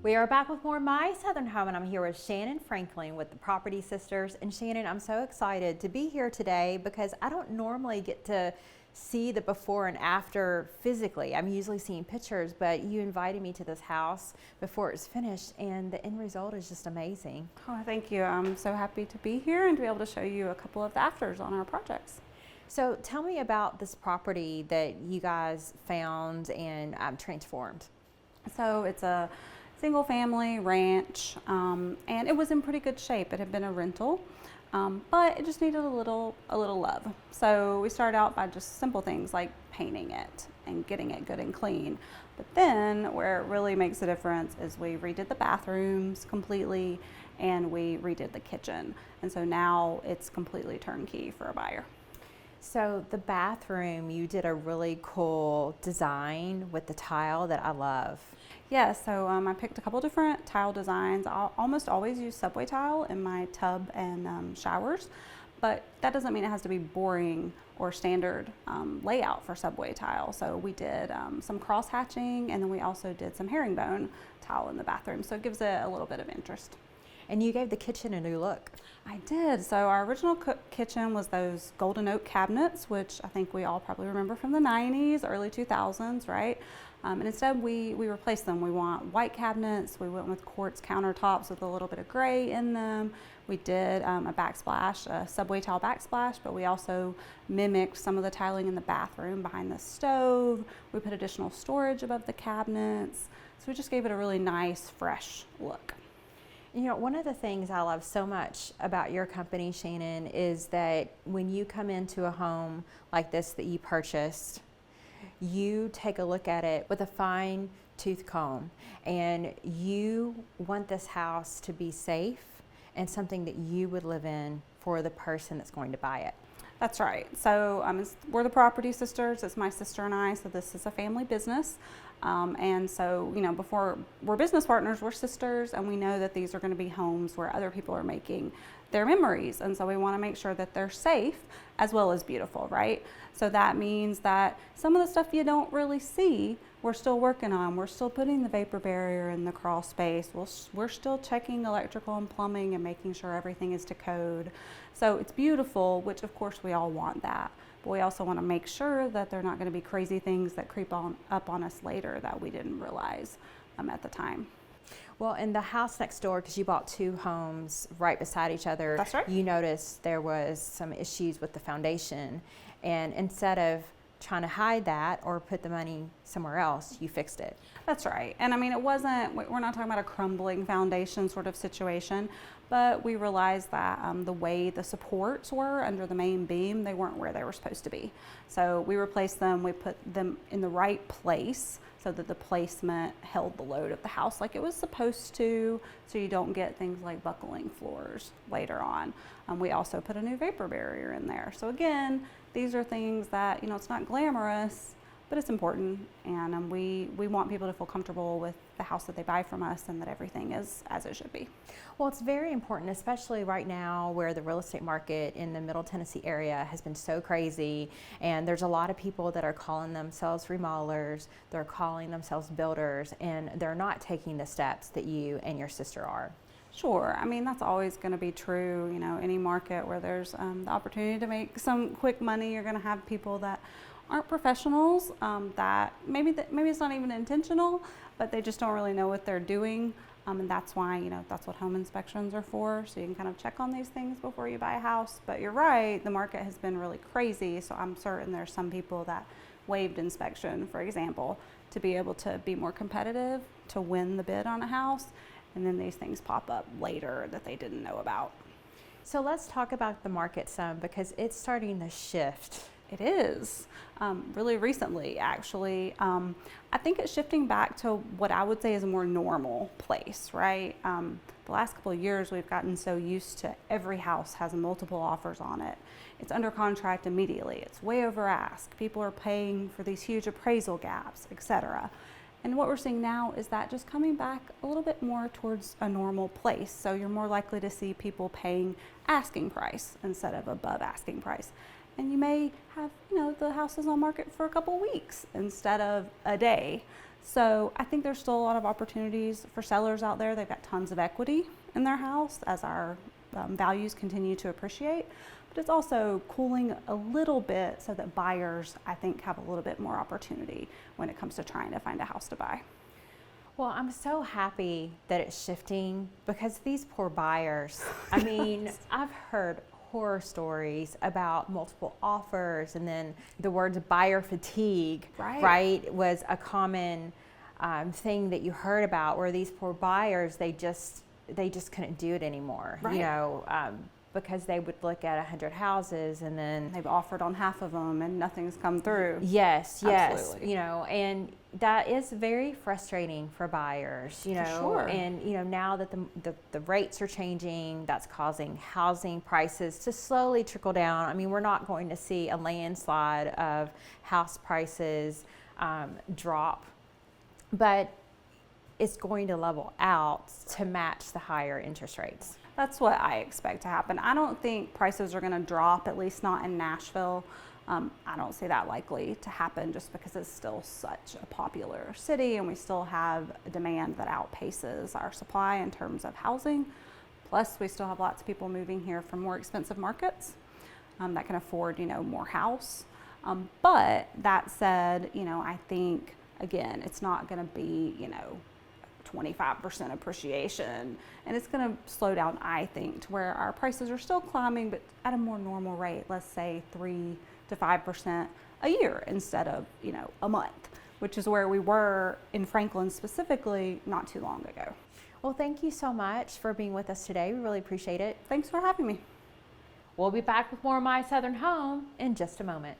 We are back with more My Southern Home, and I'm here with Shannon Franklin with the Property Sisters. And Shannon, I'm so excited to be here today because I don't normally get to see the before and after physically. I'm usually seeing pictures, but you invited me to this house before it's finished, and the end result is just amazing. Oh, thank you. I'm so happy to be here and to be able to show you a couple of the afters on our projects. So tell me about this property that you guys found and transformed. So it's a single family ranch, and it was in pretty good shape. It had been a rental, but it just needed a little love. So we started out by just simple things like painting it and getting it good and clean. But then where it really makes a difference is we redid the bathrooms completely and we redid the kitchen. And so now it's completely turnkey for a buyer. So the bathroom, you did a really cool design with the tile that I love. Yeah, so I picked a couple different tile designs. I'll almost always use subway tile in my tub and showers, but that doesn't mean it has to be boring or standard layout for subway tile. So we did some cross hatching, and then we also did some herringbone tile in the bathroom. So it gives it a little bit of interest. And you gave the kitchen a new look. I did. So our original kitchen was those golden oak cabinets, which I think we all probably remember from the 90s, early 2000s, right? And instead we replaced them. We want white cabinets. We went with quartz countertops with a little bit of gray in them. We did a backsplash, a subway tile backsplash, but we also mimicked some of the tiling in the bathroom behind the stove. We put additional storage above the cabinets. So we just gave it a really nice, fresh look. You know, one of the things I love so much about your company, Shannon, is that when you come into a home like this that you purchased, you take a look at it with a fine tooth comb, and you want this house to be safe and something that you would live in for the person that's going to buy it. That's right. So we're the Property Sisters. It's my sister and I, so this is a family business. And so, you know, before we're business partners, we're sisters, and we know that these are going to be homes where other people are making their memories. And so we want to make sure that they're safe as well as beautiful, right? So that means that some of the stuff you don't really see, we're still working on. We're still putting the vapor barrier in the crawl space. We're still checking electrical and plumbing and making sure everything is to code. So it's beautiful, which of course we all want that. But we also want to make sure that they're not going to be crazy things that creep up on us later that we didn't realize at the time. Well, in the house next door, because you bought two homes right beside each other, that's right. You noticed there was some issues with the foundation, and instead of trying to hide that or put the money somewhere else, you fixed it. That's right. And I mean, we're not talking about a crumbling foundation sort of situation, but we realized that the way the supports were under the main beam, they weren't where they were supposed to be. So we replaced them, we put them in the right place so that the placement held the load of the house like it was supposed to, so you don't get things like buckling floors later on. We also put a new vapor barrier in there. So again, these are things that, you know, it's not glamorous, but it's important, and we want people to feel comfortable with the house that they buy from us and that everything is as it should be. Well, it's very important, especially right now where the real estate market in the Middle Tennessee area has been so crazy, and there's a lot of people that are calling themselves remodelers, they're calling themselves builders, and they're not taking the steps that you and your sister are. Sure. I mean, that's always going to be true. You know, any market where there's the opportunity to make some quick money, you're going to have people that aren't professionals, that maybe it's not even intentional, but they just don't really know what they're doing. And that's why, you know, that's what home inspections are for. So you can kind of check on these things before you buy a house. But you're right, the market has been really crazy. So I'm certain there's some people that waived inspection, for example, to be able to be more competitive, to win the bid on a house. And then these things pop up later that they didn't know about. So let's talk about the market some, because it's starting to shift. It is, really recently, actually. I think it's shifting back to what I would say is a more normal place, right? The last couple of years, we've gotten so used to every house has multiple offers on it. It's under contract immediately. It's way over ask. People are paying for these huge appraisal gaps, etc. And what we're seeing now is that just coming back a little bit more towards a normal place. So you're more likely to see people paying asking price instead of above asking price. And you may have, you know, the house is on market for a couple weeks instead of a day. So I think there's still a lot of opportunities for sellers out there. They've got tons of equity in their house as our values continue to appreciate. But it's also cooling a little bit so that buyers, I think, have a little bit more opportunity when it comes to trying to find a house to buy. Well, I'm so happy that it's shifting because these poor buyers, I mean, I've heard horror stories about multiple offers, and then the words buyer fatigue, right, was a common thing that you heard about, where these poor buyers, they just couldn't do it anymore, you know, because they would look at 100 houses and then they've offered on half of them and nothing's come through. Yes, Absolutely. you know, and that is very frustrating for buyers, you know, sure. And you know, now that the rates are changing, that's causing housing prices to slowly trickle down. I mean, we're not going to see a landslide of house prices drop, but it's going to level out to match the higher interest rates. That's what I expect to happen. I don't think prices are going to drop, at least not in Nashville. I don't see that likely to happen just because it's still such a popular city and we still have a demand that outpaces our supply in terms of housing. Plus, we still have lots of people moving here from more expensive markets that can afford, you know, more house. But that said, you know, I think, again, it's not going to be, you know, 25% appreciation, and it's going to slow down, I think, to where our prices are still climbing, but at a more normal rate, let's say 3 to 5% a year instead of, you know, a month, which is where we were in Franklin specifically not too long ago. Well, thank you so much for being with us today. We really appreciate it. Thanks for having me. We'll be back with more of My Southern Home in just a moment.